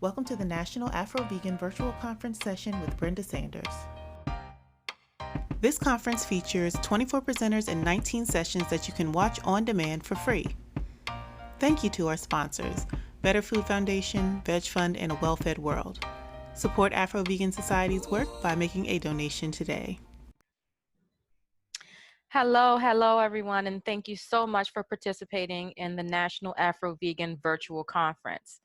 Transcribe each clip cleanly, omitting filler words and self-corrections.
Welcome to the National Afro-Vegan Virtual Conference session with Brenda Sanders. This conference features 24 presenters and 19 sessions that you can watch on demand for free. Thank you to our sponsors, Better Food Foundation, Veg Fund, and A Well-Fed World. Support Afro-Vegan Society's work by making a donation today. Hello, everyone, and thank you so much for participating in the National Afro-Vegan Virtual Conference.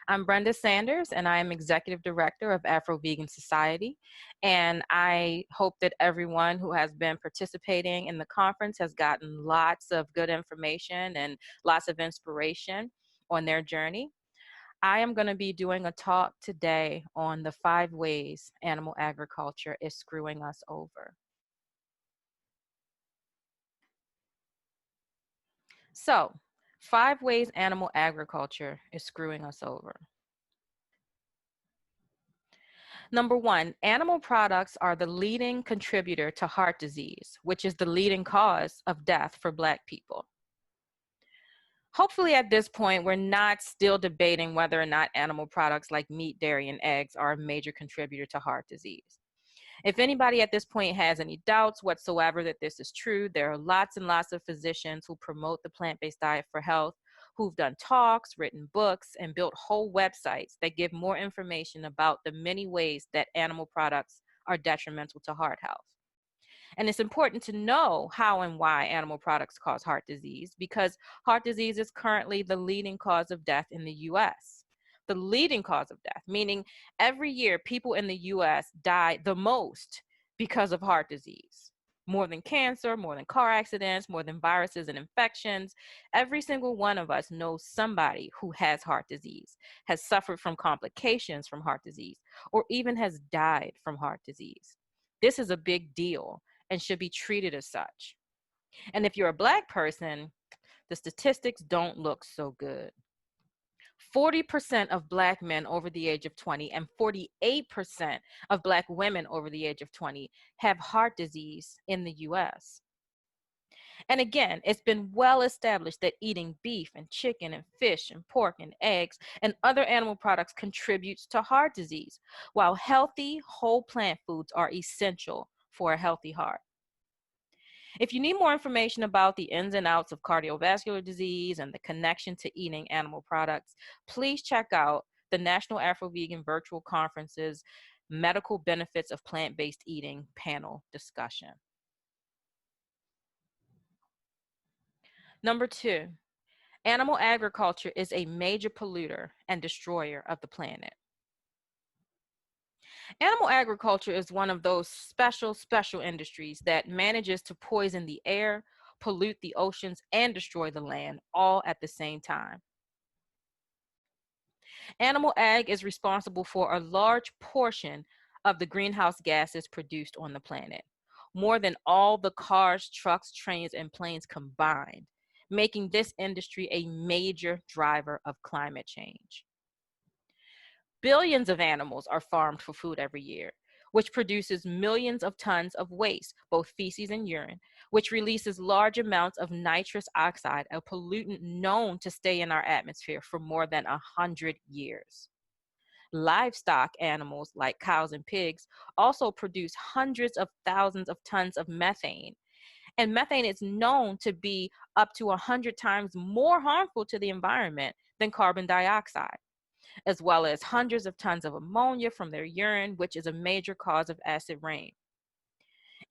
I'm Brenda Sanders, and I am Executive Director of Afro-Vegan Society, and I hope that everyone who has been participating in the conference has gotten lots of good information and lots of inspiration on their journey. I am going to be doing a talk today on the 5 ways animal agriculture is screwing us over. So, 5 ways animal agriculture is screwing us over. Number 1, animal products are the leading contributor to heart disease, which is the leading cause of death for Black people. Hopefully at this point, we're not still debating whether or not animal products like meat, dairy, and eggs are a major contributor to heart disease. If anybody at this point has any doubts whatsoever that this is true, there are lots and lots of physicians who promote the plant-based diet for health, who've done talks, written books, and built whole websites that give more information about the many ways that animal products are detrimental to heart health. And it's important to know how and why animal products cause heart disease, because heart disease is currently the leading cause of death in the US. The leading cause of death, meaning every year people in the US die the most because of heart disease. More than cancer, more than car accidents, more than viruses and infections. Every single one of us knows somebody who has heart disease, has suffered from complications from heart disease, or even has died from heart disease. This is a big deal and should be treated as such. And if you're a Black person, the statistics don't look so good. 40% of Black men over the age of 20 and 48% of Black women over the age of 20 have heart disease in the US. And again, it's been well established that eating beef and chicken and fish and pork and eggs and other animal products contributes to heart disease, while healthy whole plant foods are essential for a healthy heart. If you need more information about the ins and outs of cardiovascular disease and the connection to eating animal products, please check out the National Afro-Vegan Virtual Conference's Medical Benefits of Plant-Based Eating panel discussion. Number 2, animal agriculture is a major polluter and destroyer of the planet. Animal agriculture is one of those special industries that manages to poison the air, pollute the oceans, and destroy the land all at the same time. Animal ag is responsible for a large portion of the greenhouse gases produced on the planet, more than all the cars, trucks, trains, and planes combined, making this industry a major driver of climate change. Billions of animals are farmed for food every year, which produces millions of tons of waste, both feces and urine, which releases large amounts of nitrous oxide, a pollutant known to stay in our atmosphere for more than 100 years. Livestock animals like cows and pigs also produce hundreds of thousands of tons of methane. And methane is known to be up to 100 times more harmful to the environment than carbon dioxide, as well as hundreds of tons of ammonia from their urine, which is a major cause of acid rain.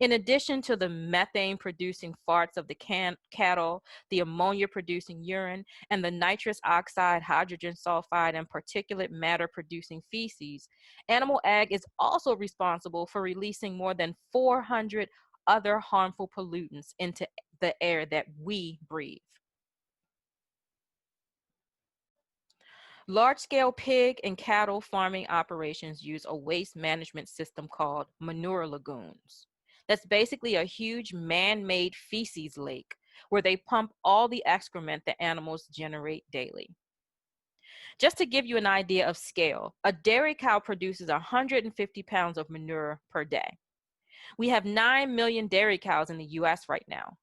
In addition to the methane-producing farts of the cattle, the ammonia-producing urine, and the nitrous oxide, hydrogen sulfide, and particulate matter-producing feces, animal ag is also responsible for releasing more than 400 other harmful pollutants into the air that we breathe. Large-scale pig and cattle farming operations use a waste management system called manure lagoons. That's basically a huge man-made feces lake where they pump all the excrement that animals generate daily. Just to give you an idea of scale, a dairy cow produces 150 pounds of manure per day. We have 9 million dairy cows in the US right now,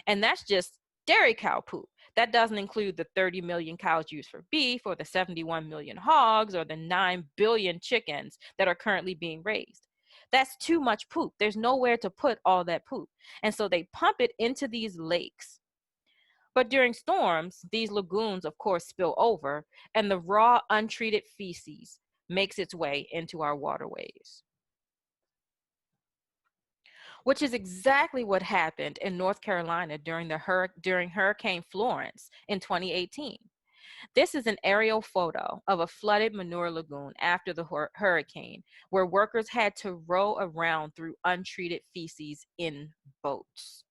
and that's just dairy cow poop. That doesn't include the 30 million cows used for beef, or the 71 million hogs, or the 9 billion chickens that are currently being raised. That's too much poop. There's nowhere to put all that poop. And so they pump it into these lakes. But during storms, these lagoons, of course, spill over, and the raw, untreated feces makes its way into our waterways. Which is exactly what happened in North Carolina during Hurricane Florence in 2018. This is an aerial photo of a flooded manure lagoon after the hurricane, where workers had to row around through untreated feces in boats.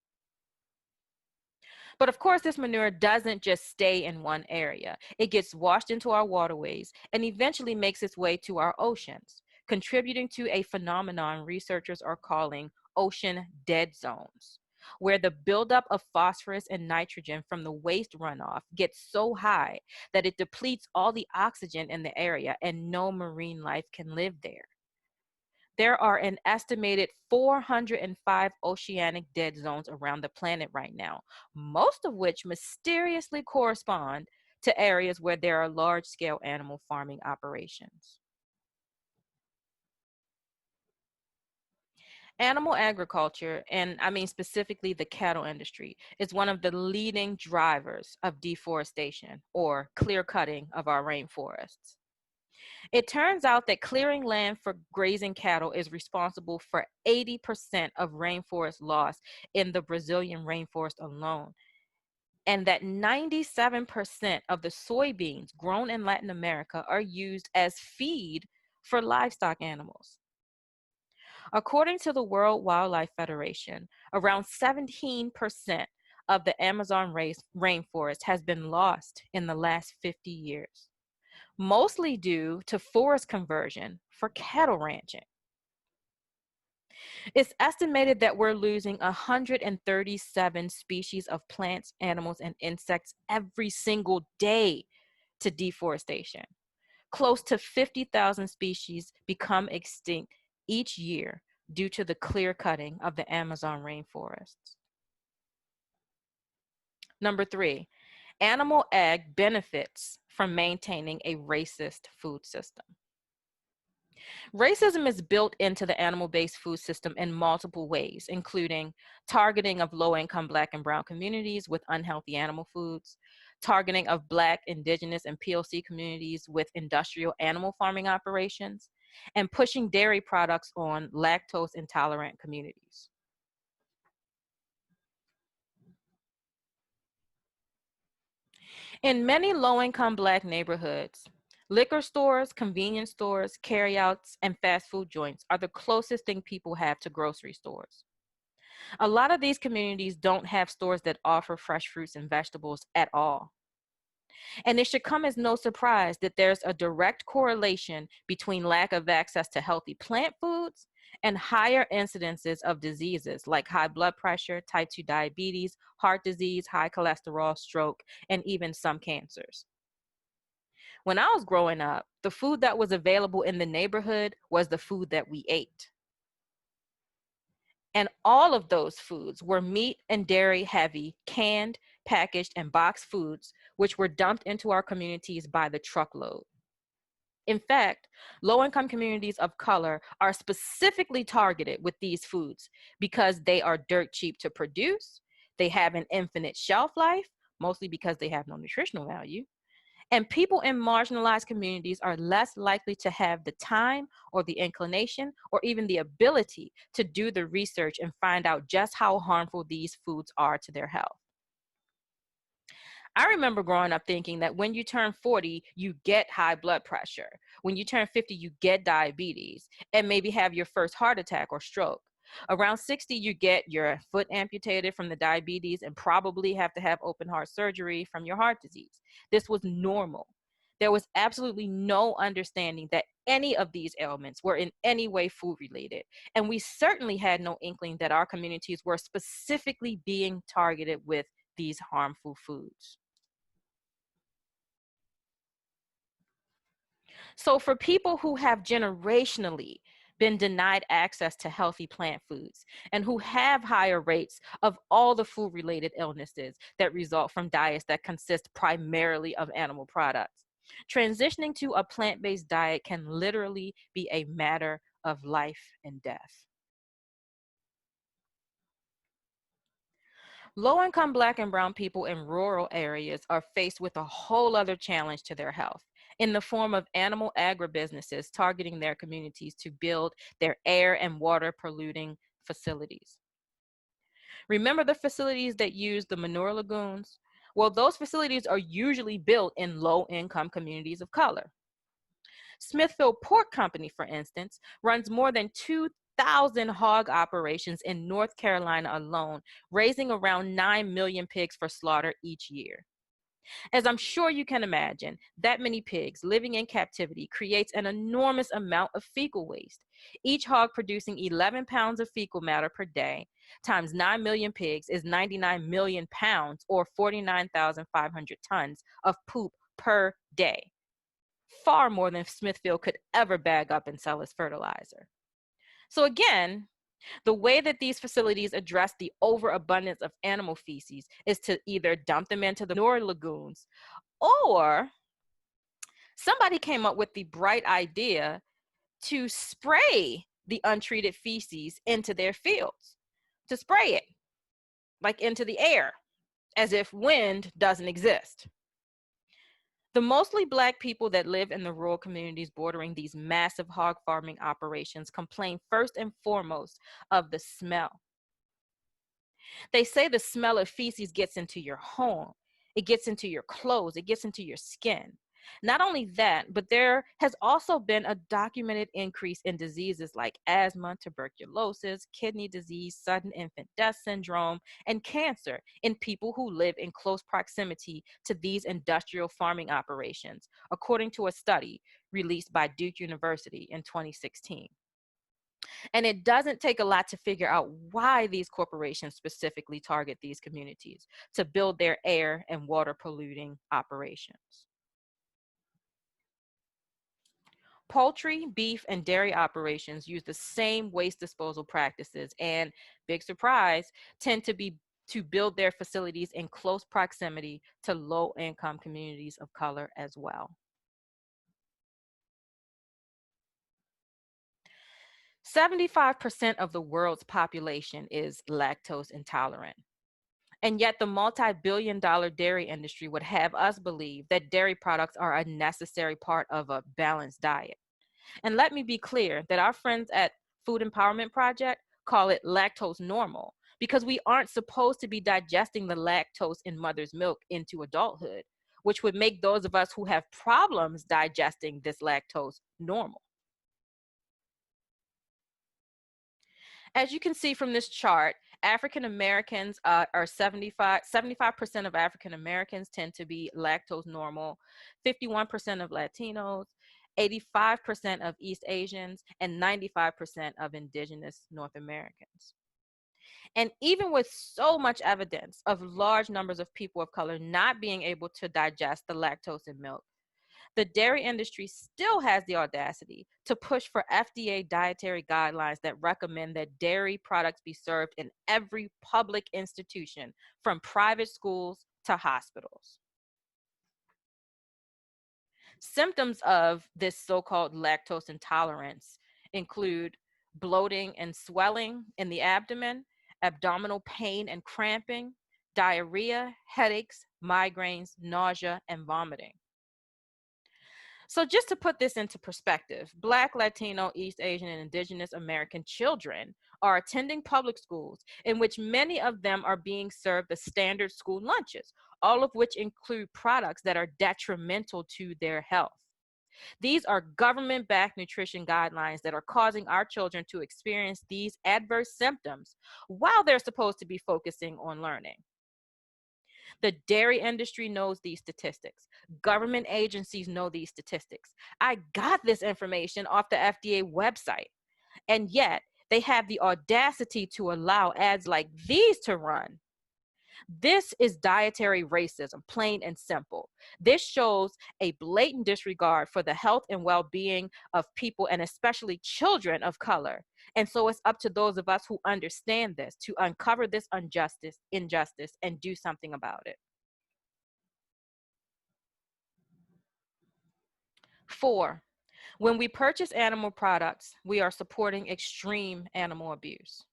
But of course, this manure doesn't just stay in one area. It gets washed into our waterways and eventually makes its way to our oceans, contributing to a phenomenon researchers are calling ocean dead zones, where the buildup of phosphorus and nitrogen from the waste runoff gets so high that it depletes all the oxygen in the area and no marine life can live there. There are an estimated 405 oceanic dead zones around the planet right now, most of which mysteriously correspond to areas where there are large-scale animal farming operations. Animal agriculture, and I mean specifically the cattle industry, is one of the leading drivers of deforestation, or clear cutting of our rainforests. It turns out that clearing land for grazing cattle is responsible for 80% of rainforest loss in the Brazilian rainforest alone, and that 97% of the soybeans grown in Latin America are used as feed for livestock animals. According to the World Wildlife Federation, around 17% of the Amazon rainforest has been lost in the last 50 years, mostly due to forest conversion for cattle ranching. It's estimated that we're losing 137 species of plants, animals, and insects every single day to deforestation. Close to 50,000 species become extinct each year due to the clear cutting of the Amazon rainforests. Number 3, animal ag benefits from maintaining a racist food system. Racism is built into the animal-based food system in multiple ways, including targeting of low-income Black and Brown communities with unhealthy animal foods, targeting of Black, Indigenous, and POC communities with industrial animal farming operations, and pushing dairy products on lactose-intolerant communities. In many low-income Black neighborhoods, liquor stores, convenience stores, carryouts, and fast food joints are the closest thing people have to grocery stores. A lot of these communities don't have stores that offer fresh fruits and vegetables at all. And it should come as no surprise that there's a direct correlation between lack of access to healthy plant foods and higher incidences of diseases like high blood pressure, type 2 diabetes, heart disease, high cholesterol, stroke, and even some cancers. When I was growing up, the food that was available in the neighborhood was the food that we ate. And all of those foods were meat and dairy heavy, canned, packaged, and boxed foods, which were dumped into our communities by the truckload. In fact, low-income communities of color are specifically targeted with these foods because they are dirt cheap to produce, they have an infinite shelf life, mostly because they have no nutritional value, and people in marginalized communities are less likely to have the time or the inclination or even the ability to do the research and find out just how harmful these foods are to their health. I remember growing up thinking that when you turn 40, you get high blood pressure. When you turn 50, you get diabetes and maybe have your first heart attack or stroke. Around 60, you get your foot amputated from the diabetes and probably have to have open heart surgery from your heart disease. This was normal. There was absolutely no understanding that any of these ailments were in any way food related. And we certainly had no inkling that our communities were specifically being targeted with these harmful foods. So for people who have generationally been denied access to healthy plant foods and who have higher rates of all the food-related illnesses that result from diets that consist primarily of animal products. Transitioning to a plant-based diet can literally be a matter of life and death. Low-income Black and Brown people in rural areas are faced with a whole other challenge to their health in the form of animal agribusinesses targeting their communities to build their air and water polluting facilities. Remember the facilities that use the manure lagoons? Well, those facilities are usually built in low-income communities of color. Smithfield Pork Company, for instance, runs more than 2,000 hog operations in North Carolina alone, raising around 9 million pigs for slaughter each year. As I'm sure you can imagine, that many pigs living in captivity creates an enormous amount of fecal waste. Each hog producing 11 pounds of fecal matter per day times 9 million pigs is 99 million pounds or 49,500 tons of poop per day. Far more than Smithfield could ever bag up and sell as fertilizer. So again, the way that these facilities address the overabundance of animal feces is to either dump them into the manure lagoons, or somebody came up with the bright idea to spray the untreated feces into their fields, to spray it like into the air, as if wind doesn't exist. The mostly Black people that live in the rural communities bordering these massive hog farming operations complain first and foremost of the smell. They say the smell of feces gets into your home, it gets into your clothes, it gets into your skin. Not only that, but there has also been a documented increase in diseases like asthma, tuberculosis, kidney disease, sudden infant death syndrome, and cancer in people who live in close proximity to these industrial farming operations, according to a study released by Duke University in 2016. And it doesn't take a lot to figure out why these corporations specifically target these communities to build their air and water polluting operations. Poultry, beef, and dairy operations use the same waste disposal practices and, big surprise, tend to build their facilities in close proximity to low-income communities of color as well. 75% of the world's population is lactose intolerant. And yet the multi-billion-dollar dairy industry would have us believe that dairy products are a necessary part of a balanced diet. And let me be clear that our friends at Food Empowerment Project call it lactose normal because we aren't supposed to be digesting the lactose in mother's milk into adulthood, which would make those of us who have problems digesting this lactose normal. As you can see from this chart, African Americans are 75% of African Americans tend to be lactose normal, 51% of Latinos, 85% of East Asians, and 95% of indigenous North Americans. And even with so much evidence of large numbers of people of color not being able to digest the lactose in milk, the dairy industry still has the audacity to push for FDA dietary guidelines that recommend that dairy products be served in every public institution, from private schools to hospitals. Symptoms of this so-called lactose intolerance include bloating and swelling in the abdomen, abdominal pain and cramping, diarrhea, headaches, migraines, nausea, and vomiting. So just to put this into perspective, Black, Latino, East Asian, and Indigenous American children are attending public schools in which many of them are being served the standard school lunches, all of which include products that are detrimental to their health. These are government-backed nutrition guidelines that are causing our children to experience these adverse symptoms while they're supposed to be focusing on learning. The dairy industry knows these statistics. Government agencies know these statistics. I got this information off the FDA website, and yet they have the audacity to allow ads like these to run. This is dietary racism, plain and simple. This shows a blatant disregard for the health and well-being of people, and especially children of color. And so it's up to those of us who understand this to uncover this injustice, and do something about it. 4, when we purchase animal products, we are supporting extreme animal abuse.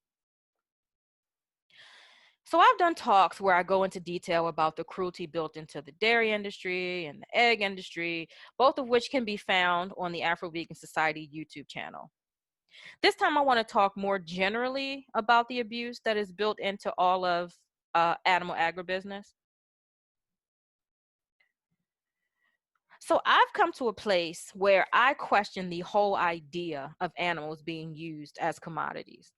So I've done talks where I go into detail about the cruelty built into the dairy industry and the egg industry, both of which can be found on the Afro-Vegan Society YouTube channel. This time I want to talk more generally about the abuse that is built into all of animal agribusiness. So I've come to a place where I question the whole idea of animals being used as commodities.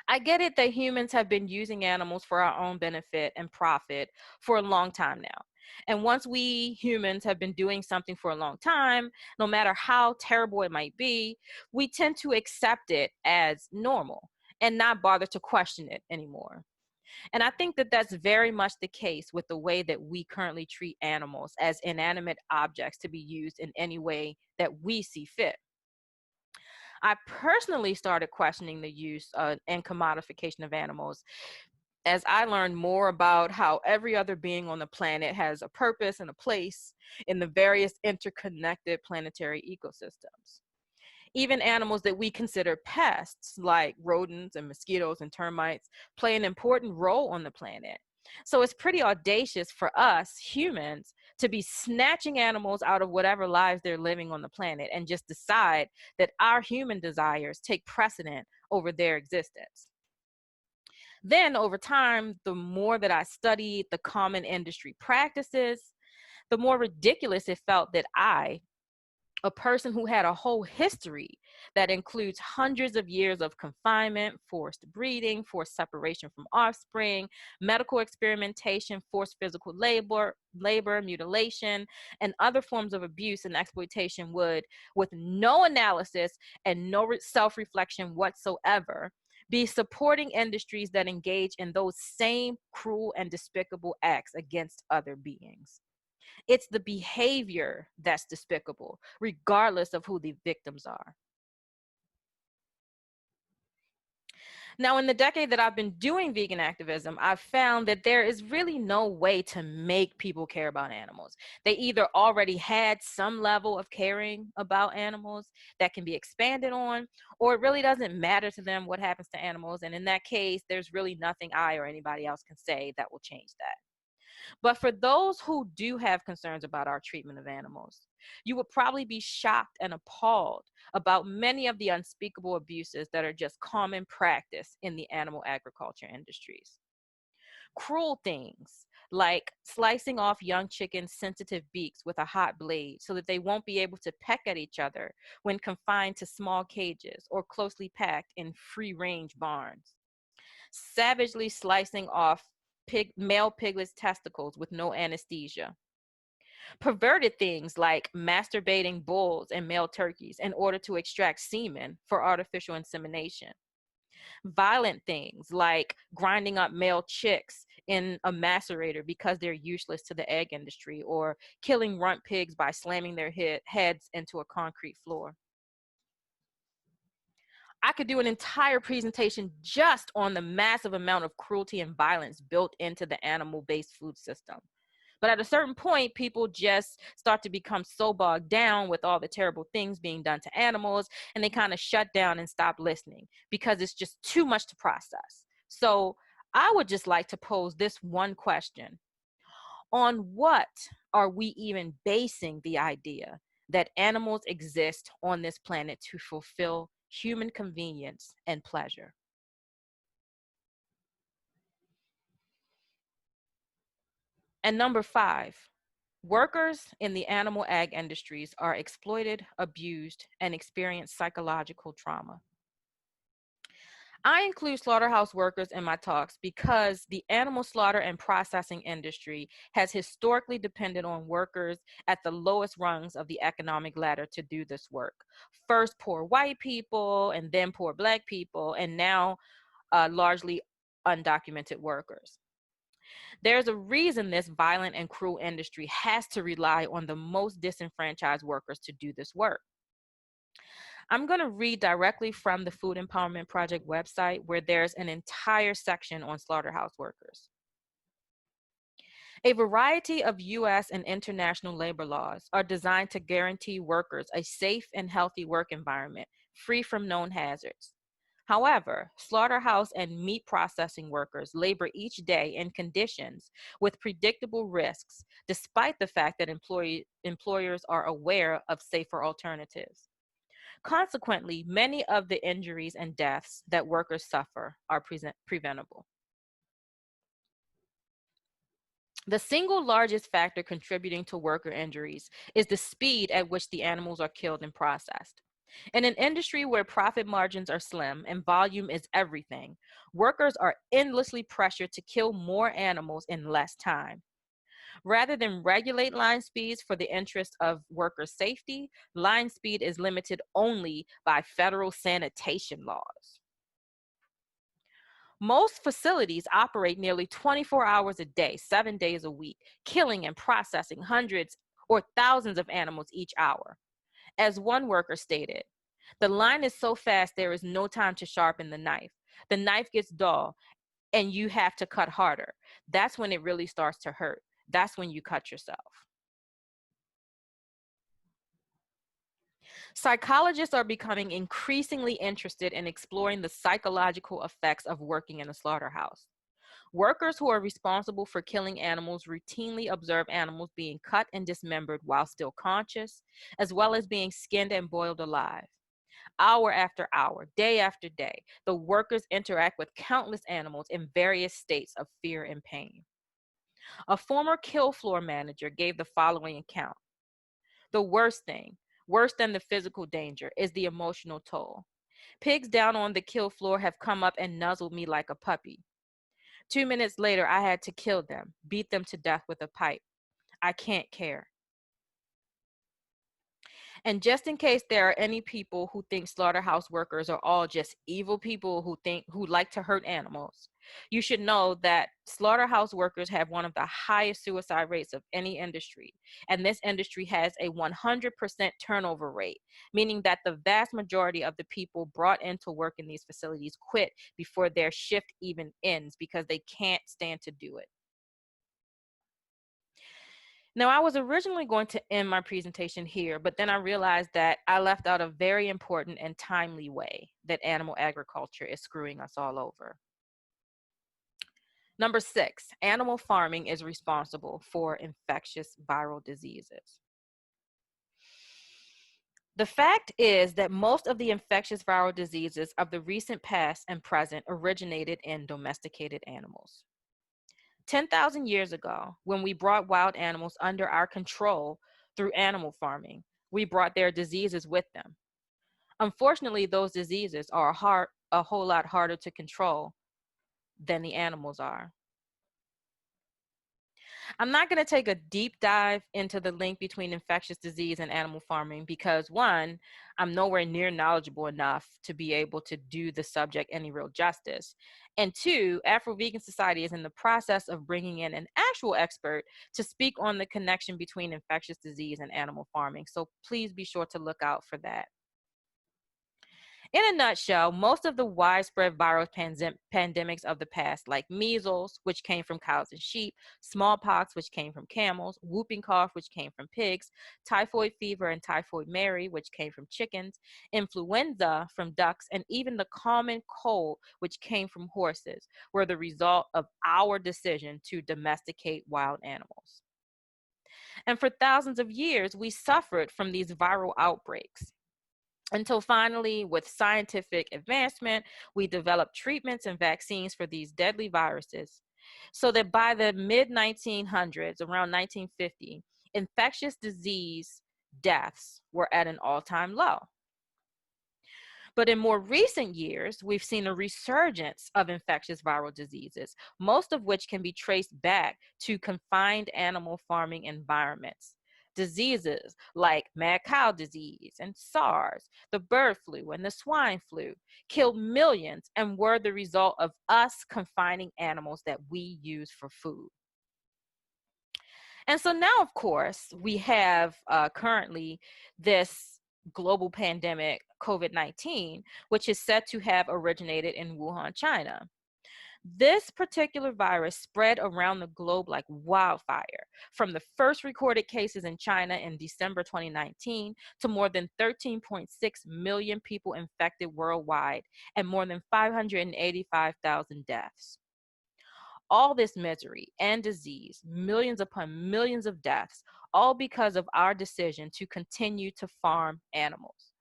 I get it that humans have been using animals for our own benefit and profit for a long time now. And once we humans have been doing something for a long time, no matter how terrible it might be, we tend to accept it as normal and not bother to question it anymore. And I think that that's very much the case with the way that we currently treat animals as inanimate objects to be used in any way that we see fit. I personally started questioning the use and commodification of animals as I learned more about how every other being on the planet has a purpose and a place in the various interconnected planetary ecosystems. Even animals that we consider pests, like rodents and mosquitoes and termites, play an important role on the planet. So it's pretty audacious for us humans to be snatching animals out of whatever lives they're living on the planet and just decide that our human desires take precedent over their existence. Then over time, the more that I studied the common industry practices, the more ridiculous it felt that I, a person who had a whole history that includes hundreds of years of confinement, forced breeding, forced separation from offspring, medical experimentation, forced physical labor, mutilation, and other forms of abuse and exploitation would, with no analysis and no self-reflection whatsoever, be supporting industries that engage in those same cruel and despicable acts against other beings. It's the behavior that's despicable, regardless of who the victims are. Now, in the decade that I've been doing vegan activism, I've found that there is really no way to make people care about animals. They either already had some level of caring about animals that can be expanded on, or it really doesn't matter to them what happens to animals. And in that case, there's really nothing I or anybody else can say that will change that. But for those who do have concerns about our treatment of animals, you would probably be shocked and appalled about many of the unspeakable abuses that are just common practice in the animal agriculture industries. Cruel things like slicing off young chickens' sensitive beaks with a hot blade so that they won't be able to peck at each other when confined to small cages or closely packed in free-range barns. Savagely slicing off male piglets' testicles with no anesthesia. Perverted things like masturbating bulls and male turkeys in order to extract semen for artificial insemination. Violent things like grinding up male chicks in a macerator because they're useless to the egg industry, or killing runt pigs by slamming their heads into a concrete floor. I could do an entire presentation just on the massive amount of cruelty and violence built into the animal-based food system. But at a certain point, people just start to become so bogged down with all the terrible things being done to animals, and they kind of shut down and stop listening because it's just too much to process. So I would just like to pose this one question. On what are we even basing the idea that animals exist on this planet to fulfill human convenience and pleasure? And number 5, workers in the animal ag industries are exploited, abused, and experience psychological trauma. I include slaughterhouse workers in my talks because the animal slaughter and processing industry has historically depended on workers at the lowest rungs of the economic ladder to do this work. First poor white people, and then poor Black people, and now largely undocumented workers. There's a reason this violent and cruel industry has to rely on the most disenfranchised workers to do this work. I'm going to read directly from the Food Empowerment Project website, where there's an entire section on slaughterhouse workers. A variety of U.S. and international labor laws are designed to guarantee workers a safe and healthy work environment, free from known hazards. However, slaughterhouse and meat processing workers labor each day in conditions with predictable risks, despite the fact that employers are aware of safer alternatives. Consequently, many of the injuries and deaths that workers suffer are preventable. The single largest factor contributing to worker injuries is the speed at which the animals are killed and processed. In an industry where profit margins are slim and volume is everything, workers are endlessly pressured to kill more animals in less time. Rather than regulate line speeds for the interest of worker safety, line speed is limited only by federal sanitation laws. Most facilities operate nearly 24 hours a day, 7 days a week, killing and processing hundreds or thousands of animals each hour. As one worker stated, the line is so fast there is no time to sharpen the knife. The knife gets dull and you have to cut harder. That's when it really starts to hurt. That's when you cut yourself. Psychologists are becoming increasingly interested in exploring the psychological effects of working in a slaughterhouse. Workers who are responsible for killing animals routinely observe animals being cut and dismembered while still conscious, as well as being skinned and boiled alive. Hour after hour, day after day, the workers interact with countless animals in various states of fear and pain. A former kill floor manager gave the following account. The worst thing, worse than the physical danger, is the emotional toll. Pigs down on the kill floor have come up and nuzzled me like a puppy. 2 minutes later, I had to kill them, beat them to death with a pipe. I can't care. And just in case there are any people who think slaughterhouse workers are all just evil people who like to hurt animals, you should know that slaughterhouse workers have one of the highest suicide rates of any industry. And this industry has a 100% turnover rate, meaning that the vast majority of the people brought in to work in these facilities quit before their shift even ends because they can't stand to do it. Now, I was originally going to end my presentation here, but then I realized that I left out a very important and timely way that animal agriculture is screwing us all over. Number 6, animal farming is responsible for infectious viral diseases. The fact is that most of the infectious viral diseases of the recent past and present originated in domesticated animals. 10,000 years ago, when we brought wild animals under our control through animal farming, we brought their diseases with them. Unfortunately, those diseases are a whole lot harder to control than the animals are. I'm not going to take a deep dive into the link between infectious disease and animal farming because, one, I'm nowhere near knowledgeable enough to be able to do the subject any real justice. And two, Afro-Vegan Society is in the process of bringing in an actual expert to speak on the connection between infectious disease and animal farming. So please be sure to look out for that. In a nutshell, most of the widespread viral pandemics of the past, like measles, which came from cows and sheep, smallpox, which came from camels, whooping cough, which came from pigs, typhoid fever and typhoid Mary, which came from chickens, influenza from ducks, and even the common cold, which came from horses, were the result of our decision to domesticate wild animals. And for thousands of years, we suffered from these viral outbreaks. Until finally, with scientific advancement, we developed treatments and vaccines for these deadly viruses. So that by the mid-1900s, around 1950, infectious disease deaths were at an all-time low. But in more recent years, we've seen a resurgence of infectious viral diseases, most of which can be traced back to confined animal farming environments. Diseases like mad cow disease and SARS, the bird flu and the swine flu killed millions and were the result of us confining animals that we use for food. And so now, of course, we have currently this global pandemic, COVID-19, which is said to have originated in Wuhan, China. This particular virus spread around the globe like wildfire, from the first recorded cases in China in December 2019 to more than 13.6 million people infected worldwide and more than 585,000 deaths. All this misery and disease, millions upon millions of deaths, all because of our decision to continue to farm animals.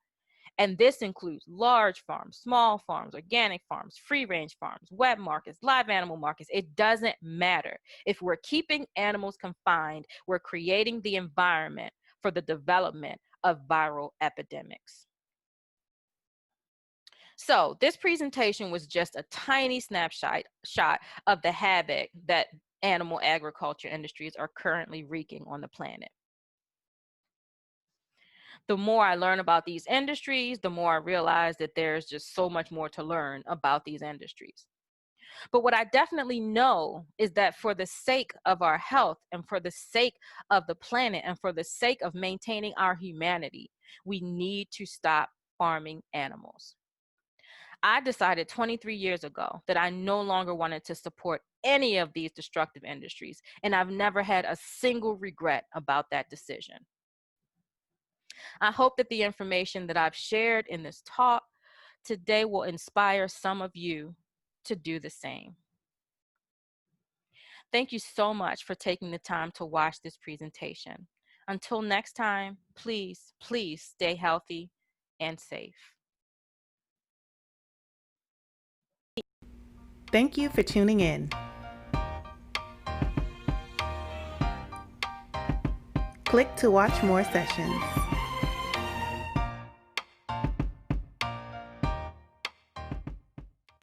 And this includes large farms, small farms, organic farms, free range farms, wet markets, live animal markets. It doesn't matter. If we're keeping animals confined, we're creating the environment for the development of viral epidemics. So this presentation was just a tiny snapshot of the havoc that animal agriculture industries are currently wreaking on the planet. The more I learn about these industries, the more I realize that there's just so much more to learn about these industries. But what I definitely know is that for the sake of our health and for the sake of the planet and for the sake of maintaining our humanity, we need to stop farming animals. I decided 23 years ago that I no longer wanted to support any of these destructive industries, and I've never had a single regret about that decision. I hope that the information that I've shared in this talk today will inspire some of you to do the same. Thank you so much for taking the time to watch this presentation. Until next time, please, please stay healthy and safe. Thank you for tuning in. Click to watch more sessions.